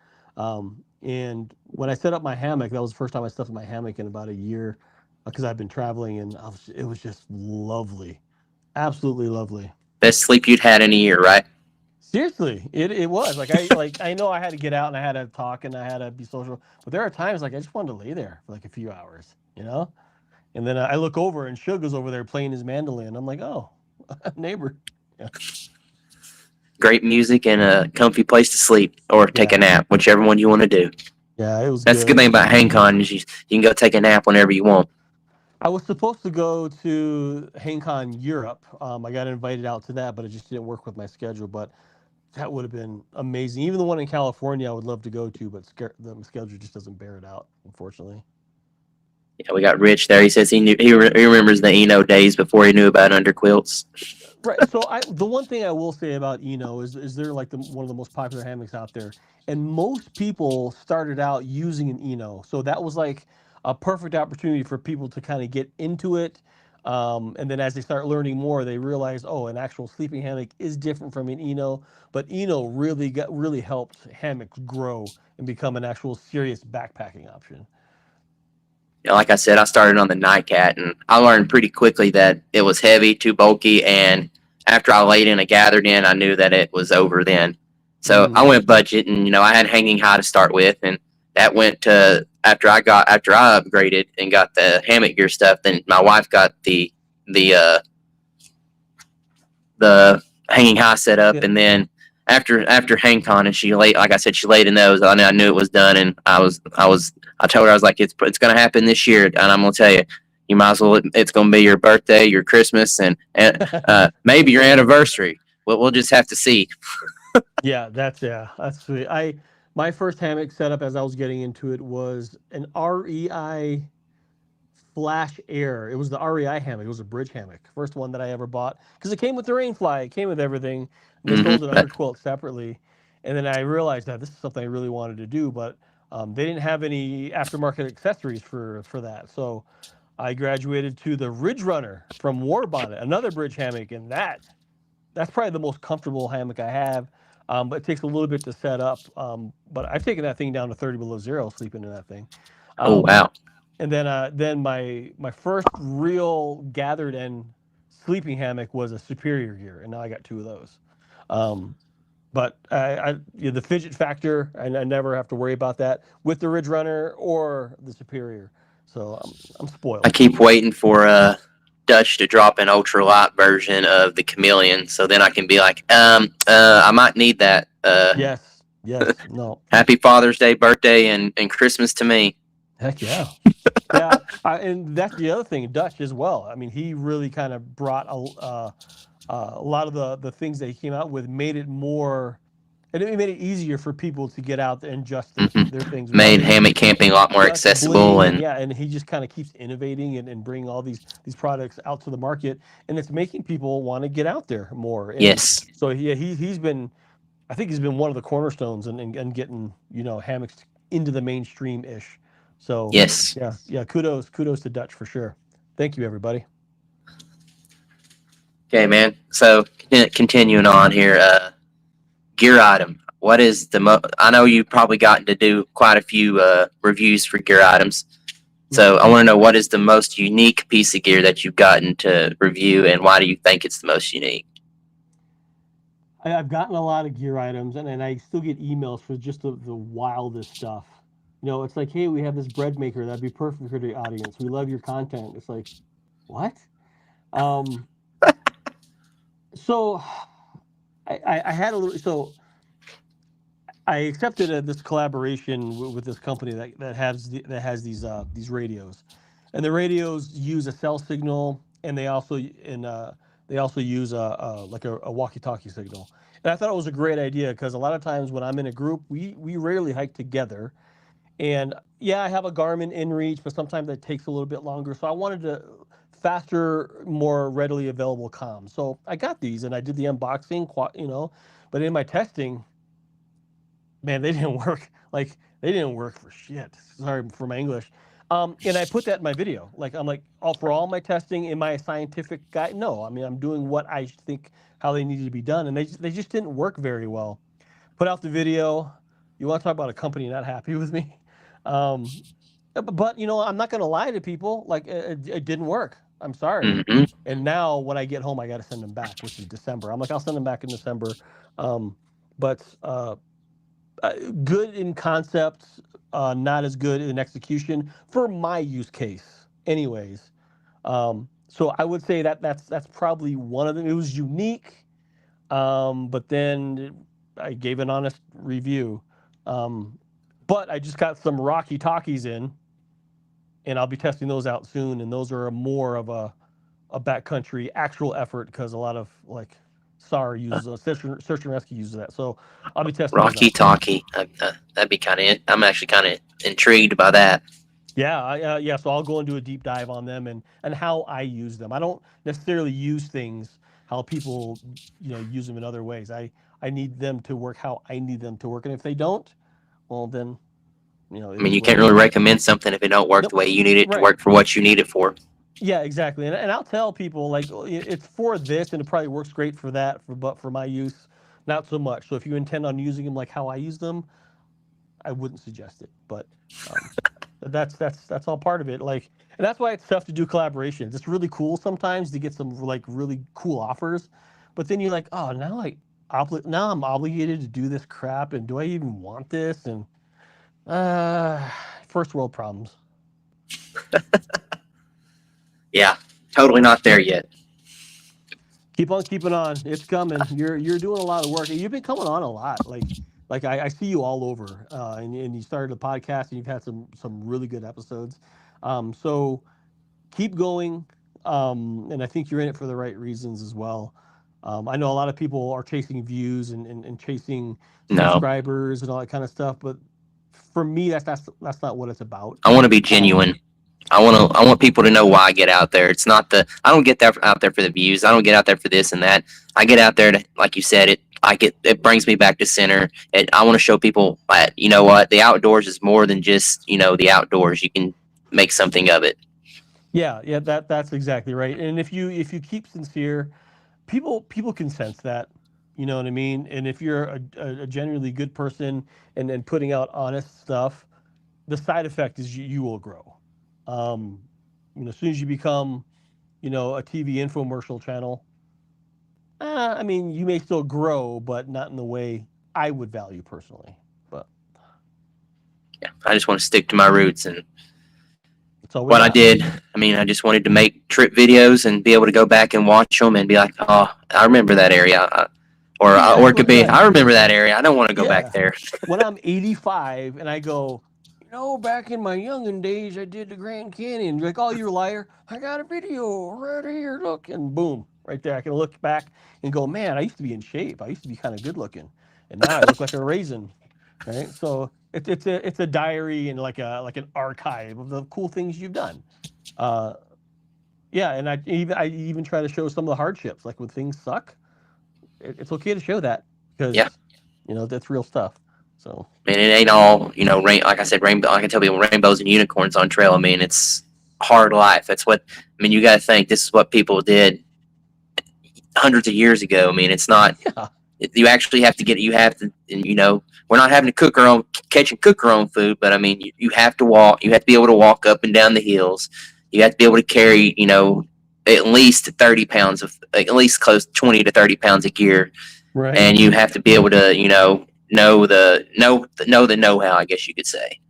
And when I set up my hammock, that was the first time I set up my hammock in about a year, because I've been traveling, and it was just lovely, absolutely lovely. Best sleep you'd had in a year, right? Seriously, it was like I know I had to get out and I had to talk and I had to be social, but there are times like I just wanted to lay there for like a few hours, and then I look over and Shug is over there playing his mandolin. I'm like, oh, neighbor. Yeah. Great music and a comfy place to sleep or take a nap, whichever one you want to do. Yeah, it was. That's the good thing about HangCon is you can go take a nap whenever you want. I was supposed to go to HangCon Europe. I got invited out to that, but it just didn't work with my schedule. But that would have been amazing. Even the one in California, I would love to go to, but the schedule just doesn't bear it out, unfortunately. Yeah, we got Rich there. He says he remembers the Eno days before he knew about underquilts. Right. So the one thing I will say about Eno is they're like one of the most popular hammocks out there, and most people started out using an Eno, so that was like a perfect opportunity for people to kind of get into it. And then as they start learning more, they realize, oh, an actual sleeping hammock is different from an Eno, but Eno really helped hammocks grow and become an actual serious backpacking option. Like I said, I started on the Nightcat, and I learned pretty quickly that it was heavy, too bulky, and after I laid in a gathered in, I knew that it was over then. So I went budget, and I had hanging high to start with, and that went to after I upgraded and got the hammock gear stuff. Then my wife got the hanging high set up, and then after HangCon, and she laid, like I said, she laid in those. I knew it was done, and I told her, I was like, it's going to happen this year, and I'm going to tell you, you might as well. It's going to be your birthday, your Christmas, and maybe your anniversary. We'll just have to see. Yeah, that's sweet. My first hammock setup as I was getting into it was an REI Flash Air. It was the REI hammock. It was a bridge hammock. First one that I ever bought, because it came with the Rainfly. It came with everything. They sold an underquilt separately, and then I realized that this is something I really wanted to do, but they didn't have any aftermarket accessories for that. So I graduated to the Ridge Runner from War Bonnet, another bridge hammock, and that's probably the most comfortable hammock I have. But it takes a little bit to set up. But I've taken that thing down to 30 below zero sleeping in that thing. Oh wow! And then my first real gathered and sleeping hammock was a Superior Gear, and now I got two of those. But the fidget factor, I never have to worry about that with the Ridge Runner or the Superior. So I'm spoiled. I keep waiting for Dutch to drop an ultralight version of the Chameleon, so then I can be like, I might need that. Yes, no. Happy Father's Day, birthday, and Christmas to me. Heck yeah. Yeah, and that's the other thing, Dutch as well. I mean, he really kind of brought a lot of the things that he came out with, made it more And it made it easier for people to get out and adjust Hmm. their things Made without hammock camping a lot more just accessible, bling. And and yeah, and he just kind of keeps innovating and bringing all these products out to the market, and it's making people want to get out there more. And yes, so yeah, he's been, I think he's been one of the cornerstones and getting, hammocks into the mainstream ish. So yes. yeah, kudos to Dutch for sure. Thank you, everybody. Okay, man. So continuing on here, gear item. What is the I know you've probably gotten to do quite a few reviews for gear items. So I want to know, what is the most unique piece of gear that you've gotten to review, and why do you think it's the most unique? I've gotten a lot of gear items, and I still get emails for just the wildest stuff. It's like, hey, we have this bread maker that'd be perfect for the audience. We love your content. It's like, what? Um, so I had a little. So I accepted this collaboration with this company that has these radios, and the radios use a cell signal, and they also use a walkie-talkie signal. And I thought it was a great idea because a lot of times when I'm in a group, we rarely hike together. And yeah, I have a Garmin InReach, but sometimes that takes a little bit longer. So I wanted to faster, more readily available comms. So I got these and I did the unboxing, but in my testing, man, they didn't work. Like they didn't work for shit. Sorry for my English. And I put that in my video. Like I'm like, oh, for all my testing in my scientific guide. No, I mean I'm doing what I think how they needed to be done, and they just didn't work very well. Put out the video. You want to talk about a company not happy with me? Um, but I'm not gonna lie to people. Like it didn't work. I'm sorry. Hmm. And now when I get home, I got to send them back, which is December. I'm like, I'll send them back in December. Um, but good in concept, not as good in execution for my use case, anyways. So I would say that's probably one of them. It was unique, but then I gave an honest review. Um, but I just got some Rocky Talkies in, and I'll be testing those out soon. And those are more of a backcountry actual effort because a lot of like SAR uses search and rescue uses that. So I'll be testing those Rocky out soon. Talkie. That'd be kind of. I'm actually kind of intrigued by that. Yeah, yeah. So I'll go and do a deep dive on them and how I use them. I don't necessarily use things how people use them in other ways. I need them to work how I need them to work, and if they don't, well then I it mean, is you what can't it really is. recommend something if it don't work the Nope. way you need it to Right. work for what you need it for. Yeah, exactly. And I'll tell people like it's for this, and it probably works great for that. But for my use, not so much. So if you intend on using them like how I use them, I wouldn't suggest it. But um, that's all part of it. Like, and that's why it's tough to do collaborations. It's really cool sometimes to get some like really cool offers, but then you're like, oh, now I'm obligated to do this crap, and do I even want this? And uh, first world problems. Yeah, totally not there yet. Keep on keeping on. It's coming. You're doing a lot of work. You've been coming on a lot. Like I see you all over. And you started a podcast and you've had some really good episodes. So keep going. And I think you're in it for the right reasons as well. I know a lot of people are chasing views and chasing No, subscribers and all that kind of stuff, but for me, that's not what it's about. I want to be Um, genuine. I want people to know why I get out there. It's not I don't get out there for the views. I don't get out there for this and that. I get out there to, like you said, it brings me back to center. I want to show people that, you know what, the outdoors is more than just, the outdoors. You can make something of it. yeah, that's exactly right. And if you keep sincere, people can sense that. You know what I mean? And if you're a genuinely good person and putting out honest stuff, the side effect is you will grow. Um, as soon as you become, a TV infomercial channel, I mean, you may still grow, but not in the way I would value personally. But Yeah, I just want to stick to my roots and that's all we what I got. did. I mean, I just wanted to make trip videos and be able to go back and watch them and be like, oh, I remember that area. Or it could be, Right. I remember that area. I don't want to go back Yeah. there. When I'm 85 and I go, back in my youngin' days, I did the Grand Canyon. You're like, oh, you're a liar. I got a video right here. Look, and boom, right there. I can look back and go, man, I used to be in shape. I used to be kind of good looking. and now I look like a raisin, right? So it's a diary and like an archive of the cool things you've done. Uh, yeah, and I even try to show some of the hardships, like when things suck. It's okay to show that Yeah. because that's real stuff. So And it ain't all, like I said, rainbow. I can tell people rainbows and unicorns on trail. I mean, it's hard life. That's what, I mean, you got to think this is what people did hundreds of years ago. I mean, it's not, yeah, you actually have to you have to, and we're not having to catch and cook our own food, but I mean, you have to walk, you have to be able to walk up and down the hills. You have to be able to carry, at least 30 pounds at least close to 20 to 30 pounds of gear. right. And you have to be able to, know the know-how, I guess you could say.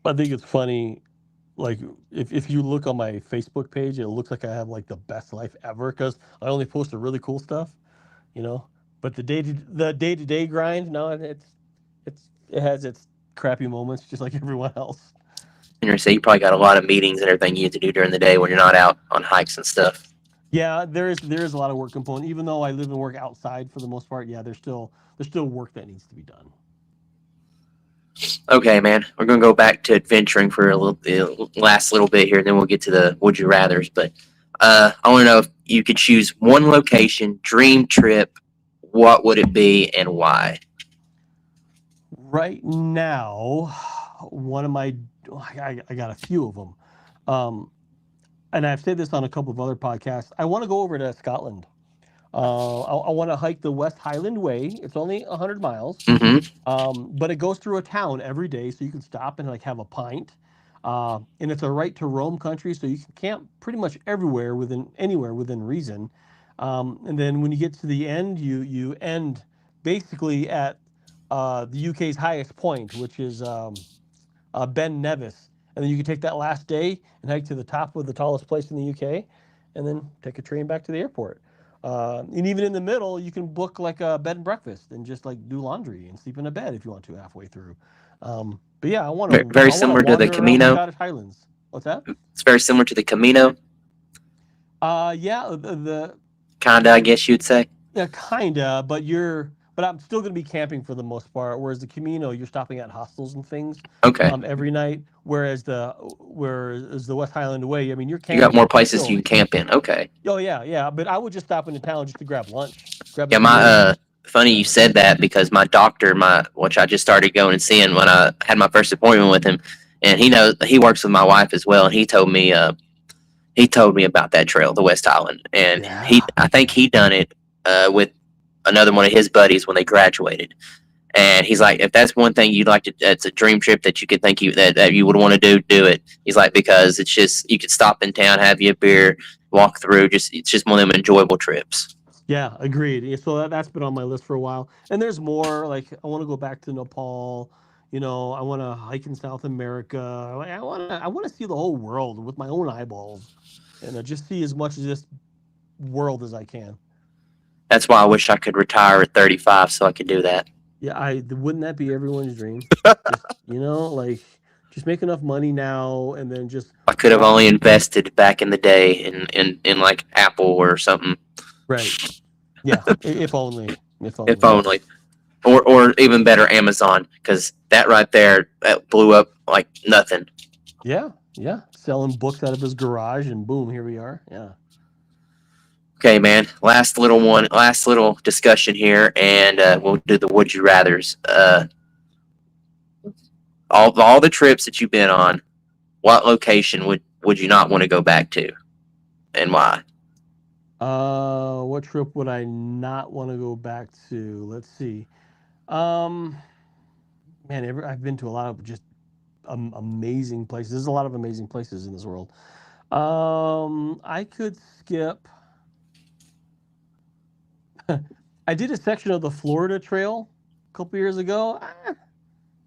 I think it's funny. Like if you look on my Facebook page, it looks like I have like the best life ever because I only post the really cool stuff, But the day-to-day grind, no, it has its crappy moments just like everyone else. And you probably got a lot of meetings and everything you have to do during the day when you're not out on hikes and stuff. Yeah, there is a lot of work component. Even though I live and work outside for the most part, yeah, there's still work that needs to be done. Okay, man, we're gonna go back to adventuring for the last little bit here, and then we'll get to the would you rather's. But I want to know if you could choose one location, dream trip, what would it be and why? Right now, one of my I got a few of them, and I've said this on a couple of other podcasts. I want to go over to Scotland. I want to hike the West Highland Way. It's only 100 miles, but it goes through a town every day, so you can stop and like have a pint. And it's a right to roam country, so you can camp pretty much anywhere within reason. And then when you get to the end, you end basically at the UK's highest point, which is Ben Nevis. And then you can take that last day and hike to the top of the tallest place in the UK, and then take a train back to the airport. And even in the middle, you can book like a bed and breakfast and just like do laundry and sleep in a bed if you want to halfway through. But yeah, I want to very similar to the Camino. Scottish Highlands. What's that? It's very similar to the Camino. Yeah, the Kinda, I guess you'd say. yeah, kinda, but I'm still going to be camping for the most part. Whereas the Camino, you're stopping at hostels and things. Okay. Every night. Whereas the West Highland Way, I mean, you're camping. You got more places you can camp in. Okay. Oh yeah. But I would just stop into town just to grab lunch. Funny you said that because my doctor, which I just started going and seeing when I had my first appointment with him, and he works with my wife as well, and he told me about that trail, the West Highland, and I think he done it with another one of his buddies when they graduated. And he's like, if that's one thing you'd like to, it's a dream trip that you could think that you would want to do it. He's like, because it's just, you could stop in town, have you a beer, walk through, it's just one of them enjoyable trips. Yeah, agreed. So that's been on my list for a while. And there's more, like I want to go back to Nepal, I want to hike in South America. I want to see the whole world with my own eyeballs and just see as much of this world as I can. That's why I wish I could retire at 35 so I could do that. Yeah, wouldn't that be everyone's dream? Just make enough money now and then just. I could have only invested back in the day in like Apple or something. Right. Yeah. if only. If only. Or even better, Amazon, because that right there that blew up like nothing. Yeah. Selling books out of his garage and boom, here we are. Yeah. Okay, man. Last little discussion here, and we'll do the would you rather's. All the trips that you've been on, what location would you not want to go back to, and why? What trip would I not want to go back to? Let's see. Man, I've been to a lot of just amazing places. There's a lot of amazing places in this world. I could skip. I did a section of the Florida Trail a couple years ago.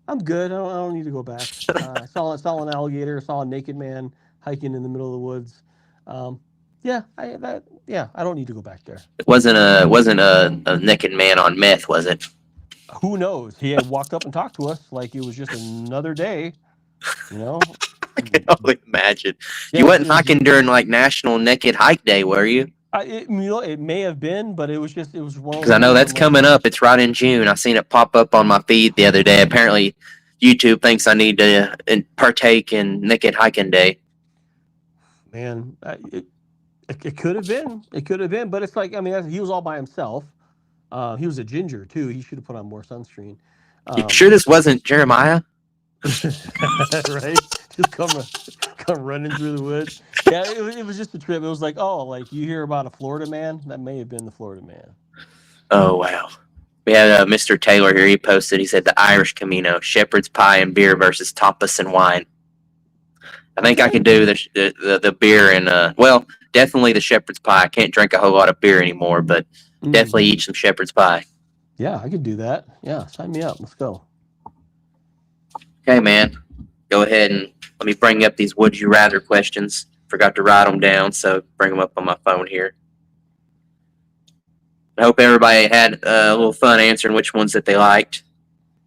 I'm good. I don't need to go back. I saw an alligator. Saw a naked man hiking in the middle of the woods. I don't need to go back there. It wasn't a naked man on meth, was it? Who knows? He had walked up and talked to us like it was just another day. I can only imagine. You wasn't hiking during like National Naked Hike Day, were you? It may have been, but it was one of Because those I know deals. that's I'm like, coming up. It's right in June. I seen it pop up on my feed the other day. Apparently, YouTube thinks I need to partake in Naked Hiking Day. man, it could have been. It could have been, but it's like, I mean, he was all by himself. He was a ginger too. He should have put on more sunscreen. You sure this wasn't Jeremiah? Right? Just come running through the woods. Yeah, it was just a trip. It was like, oh, like you hear about a Florida man? That may have been the Florida man. Oh wow. We had Mr. Taylor here. He posted. He said the Irish Camino: shepherd's pie and beer versus tapas and wine. I think I could do the beer and well, definitely the shepherd's pie. I can't drink a whole lot of beer anymore, but definitely eat some shepherd's pie. Yeah, I could do that. Yeah, sign me up. Let's go. Okay, man. Go ahead and let me bring up these would you rather questions. Forgot to write them down, so bring them up on my phone here. I hope everybody had a little fun answering which ones that they liked.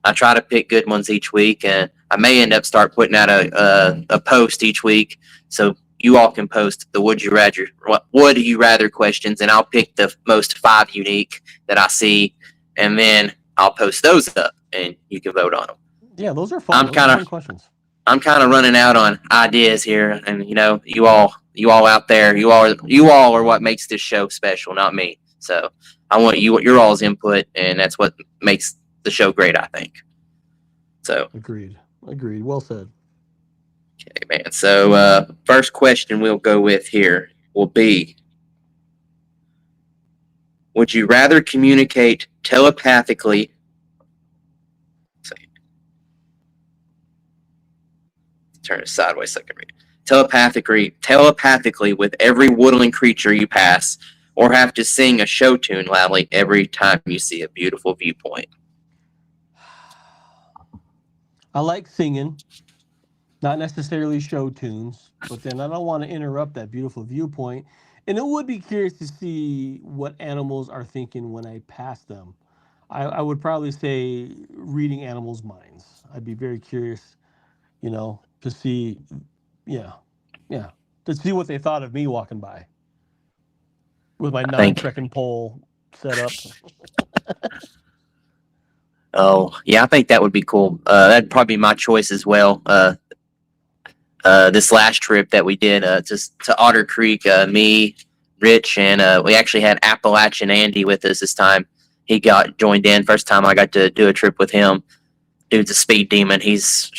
I try to pick good ones each week, and I may end up start putting out a post each week, so you all can post the would you rather questions, and I'll pick the most 5 unique that I see, and then I'll post those up, and you can vote on them. Yeah, those are fun. Those are fun questions. I'm kind of running out on ideas here, and you all out there, you all are what makes this show special, not me. So I want your all's input, and that's what makes the show great, I think. So agreed. Well said. Okay, man. So first question we'll go with here will be: would you rather communicate telepathically? Turn it sideways so I can read it. Telepathically with every woodland creature you pass, or have to sing a show tune loudly every time you see a beautiful viewpoint. I like singing, not necessarily show tunes, but then I don't want to interrupt that beautiful viewpoint. And it would be curious to see what animals are thinking when I pass them. I would probably say reading animals' minds. I'd be very curious, to see, yeah, to see what they thought of me walking by with my non-trekking pole set up. Oh, yeah, I think that would be cool. That'd probably be my choice as well. This last trip that we did just to Otter Creek, me, Rich, and we actually had Appalachian Andy with us this time. He got joined in. First time I got to do a trip with him. Dude's a speed demon. He's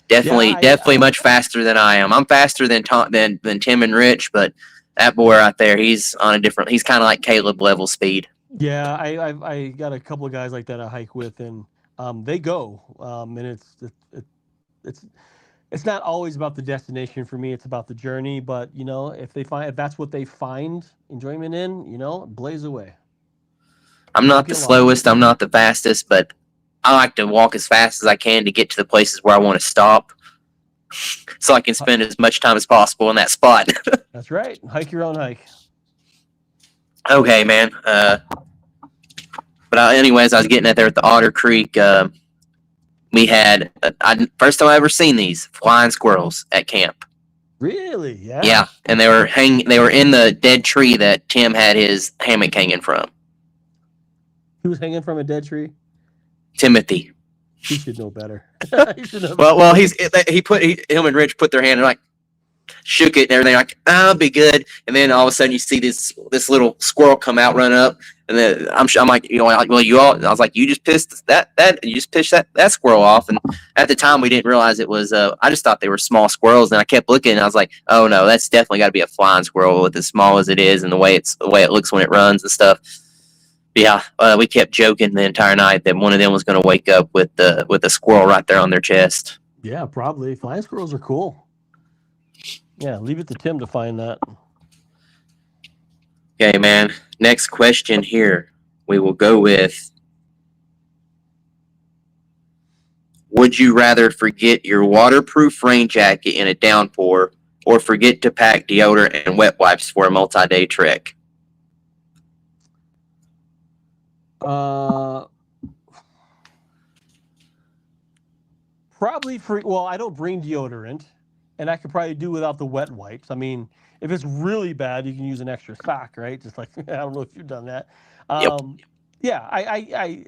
definitely much faster than I am. I'm faster than Tim and Rich, but that boy right there, he's on a different. He's kind of like Caleb level speed. Yeah, I got a couple of guys like that I hike with, and they go, and it's not always about the destination for me. It's about the journey. But if that's what they find enjoyment in, blaze away. I'm not the slowest. I'm not the fastest, but I like to walk as fast as I can to get to the places where I want to stop, so I can spend as much time as possible in that spot. That's right. Hike your own hike. Okay, man. But anyways, I was getting out there at the Otter Creek. We had first time I ever seen these flying squirrels at camp. Really? Yeah. Yeah, and they were in the dead tree that Tim had his hammock hanging from. He was hanging from a dead tree? Timothy. He should know better. Well, him and Rich put their hand and like shook it and everything, like, I'll be good. And then all of a sudden you see this little squirrel come out, run up, and then I'm like, well, I was like, you just pissed that squirrel off. And at the time we didn't realize it was I just thought they were small squirrels, and I kept looking and I was like, oh no, that's definitely got to be a flying squirrel with as small as it is and the way it looks when it runs and stuff. Yeah, we kept joking the entire night that one of them was going to wake up with a squirrel right there on their chest. Yeah, probably. Flying squirrels are cool. Yeah, leave it to Tim to find that. Okay, man. Next question here. We will go with: would you rather forget your waterproof rain jacket in a downpour, or forget to pack deodorant and wet wipes for a multi-day trek? Probably I don't bring deodorant, and I could probably do without the wet wipes. I mean, If it's really bad, you can use an extra sock, right? Just like I don't know if you've done that. Yep. Yeah, I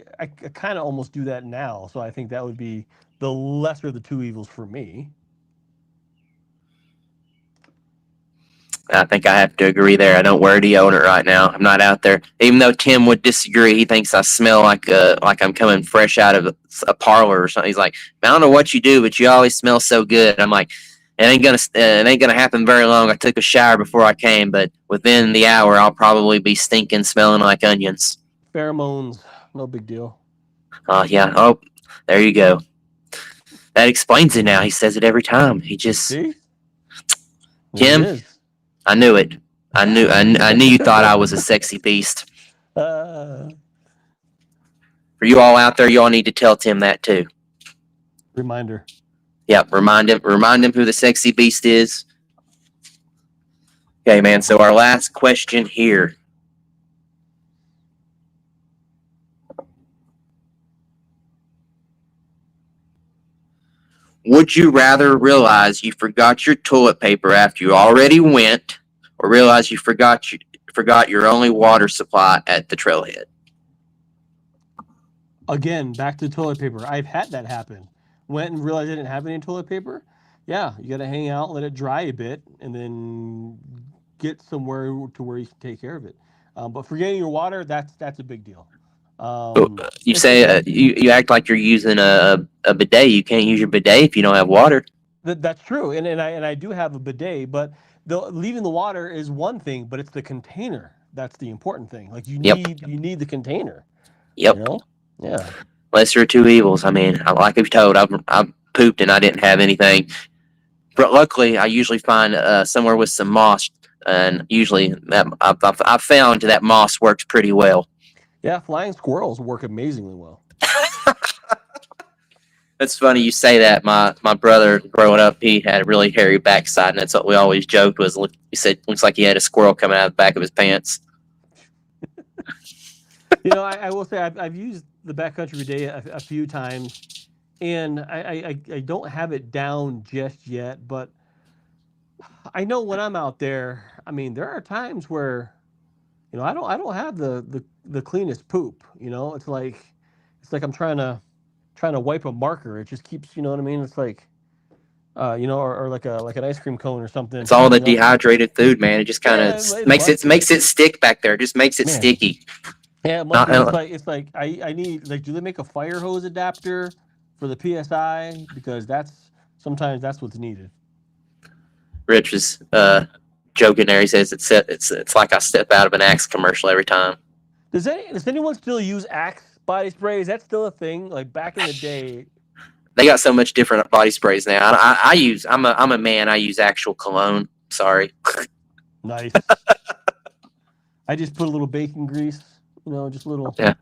kind of almost do that now, so I think that would be the lesser of the two evils for me. I think I have to agree there. I don't wear deodorant right now. I'm not out there. Even though Tim would disagree, he thinks I smell like I'm coming fresh out of a parlor or something. He's like, I don't know what you do, but you always smell so good. I'm like, it ain't gonna happen very long. I took a shower before I came, but within the hour, I'll probably be stinking, smelling like onions. Pheromones, no big deal. Yeah. Oh, there you go. That explains it now. He says it every time. He just See, Tim. There it is. I knew it. I knew you thought I was a sexy beast. Uh, For you all out there, you all need to tell Tim that too. Reminder. Yep, remind him who the sexy beast is. Okay, man. So our last question here. Would you rather realize you forgot your toilet paper after you already went, or realize you forgot your only water supply at the trailhead? Again, back to toilet paper. I've had that happen. Went and realized I didn't have any toilet paper. Yeah, you got to hang out, let it dry a bit, and then get somewhere to where you can take care of it. But forgetting your water, that's a big deal. You say you act like you're using a bidet. You can't use your bidet if you don't have water. That's true, and I do have a bidet, but leaving the water is one thing, but it's the container that's the important thing. Like you need the container. Yep. You know? Yeah. Lesser of two evils. I mean, like I've told, I pooped and I didn't have anything. But luckily, I usually find somewhere with some moss, and usually that I've found that moss works pretty well. Yeah, flying squirrels work amazingly well. That's funny you say that. My brother, growing up, he had a really hairy backside, and that's what we always joked was. He said, "Looks like he had a squirrel coming out of the back of his pants." I will say I've used the backcountry bidet a few times, and I don't have it down just yet, but I know when I'm out there, I mean, there are times where, I don't have the cleanest poop. It's like I'm trying to wipe a marker. It just keeps, you know what I mean? It's like, or like an ice cream cone or something. It's all the dehydrated food, man. It just kind of makes it stick back there. It just makes it sticky. Yeah, it's like I need, like, do they make a fire hose adapter for the PSI? Because sometimes that's what's needed. Rich is joking there. He says it's like I step out of an Axe commercial every time. Does anyone still use Axe body spray? Is that still a thing? Like back in the day, they got so much different body sprays now. I'm a man. I use actual cologne. Sorry. Nice. I just put a little bacon grease. Just a little. Yeah.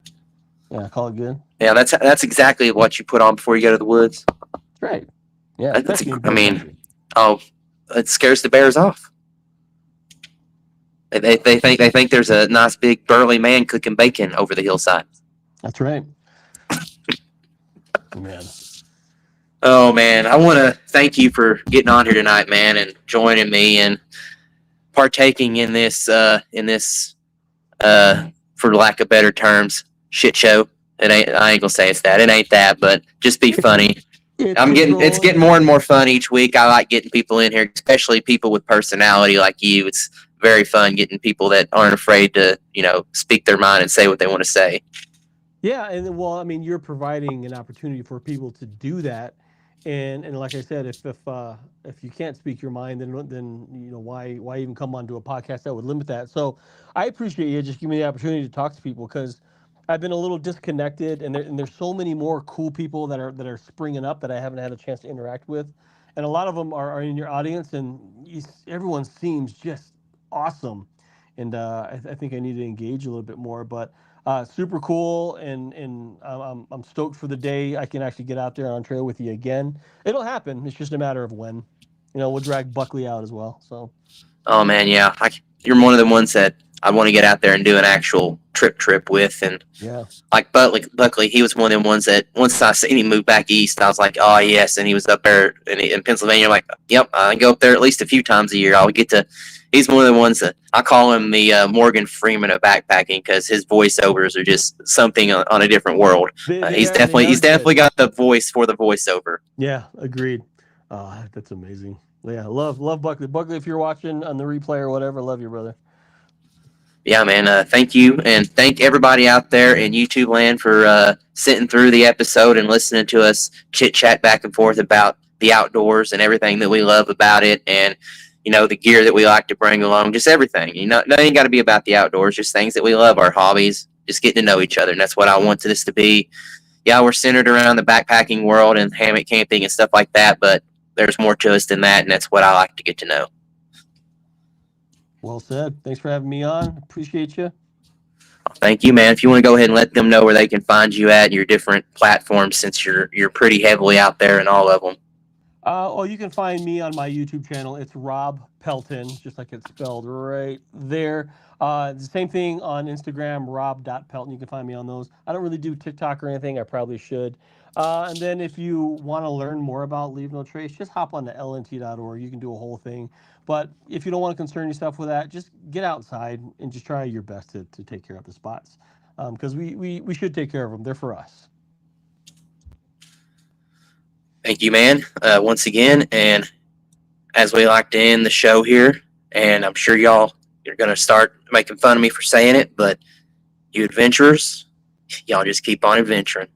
Yeah, call it good. Yeah, that's exactly what you put on before you go to the woods. That's right. Yeah. It scares the bears off. They think there's a nice big burly man cooking bacon over the hillside. That's right. Man. Oh man, I want to thank you for getting on here tonight, man, and joining me and partaking in this for lack of better terms, shit show. I ain't gonna say it's that. It ain't that, but just be funny. It's getting more and more fun each week. I like getting people in here, especially people with personality like you. It's very fun getting people that aren't afraid to, speak their mind and say what they want to say. Yeah, and well, I mean, you're providing an opportunity for people to do that, and like I said, if you can't speak your mind, then why even come onto a podcast that would limit that? So I appreciate you just giving me the opportunity to talk to people, because I've been a little disconnected, and there's so many more cool people that are springing up that I haven't had a chance to interact with, and a lot of them are in your audience, and everyone seems just awesome, and I think I need to engage a little bit more, but super cool, and I'm stoked for the day I can actually get out there on trail with you again. It'll happen. It's just a matter of when. We'll drag Buckley out as well. So. Oh man, yeah, you're one of the ones that I want to get out there and do an actual trip with, and yeah, like Buckley, he was one of them ones that once I seen him move back east, I was like, oh yes, and he was up there in Pennsylvania. I'm like, yep, I go up there at least a few times a year. I'll get to He's one of the ones that I call him the Morgan Freeman of backpacking because his voiceovers are just something on a different world. He's definitely got the voice for the voiceover. Yeah, agreed. That's amazing. Yeah, love Buckley. Buckley, if you're watching on the replay or whatever, love you, brother. Yeah, man. Thank you, and thank everybody out there in YouTube land for sitting through the episode and listening to us chit chat back and forth about the outdoors and everything that we love about it, and the gear that we like to bring along, just everything. It ain't got to be about the outdoors, just things that we love, our hobbies, just getting to know each other, and that's what I want this to be. Yeah, we're centered around the backpacking world and hammock camping and stuff like that, but there's more to us than that, and that's what I like to get to know. Well said. Thanks for having me on. Appreciate you. Thank you, man. If you want to go ahead and let them know where they can find you at your different platforms, since you're pretty heavily out there in all of them. Well, you can find me on my YouTube channel. It's Rob Pelton, just like it's spelled right there. The same thing on Instagram, rob.pelton. You can find me on those. I don't really do TikTok or anything. I probably should. And then if you want to learn more about Leave No Trace, just hop on to lnt.org. You can do a whole thing. But if you don't want to concern yourself with that, just get outside and just try your best to take care of the spots. Because we should take care of them. They're for us. Thank you, man, once again. And as we like to end the show here, and I'm sure you're going to start making fun of me for saying it, but you adventurers, y'all just keep on adventuring.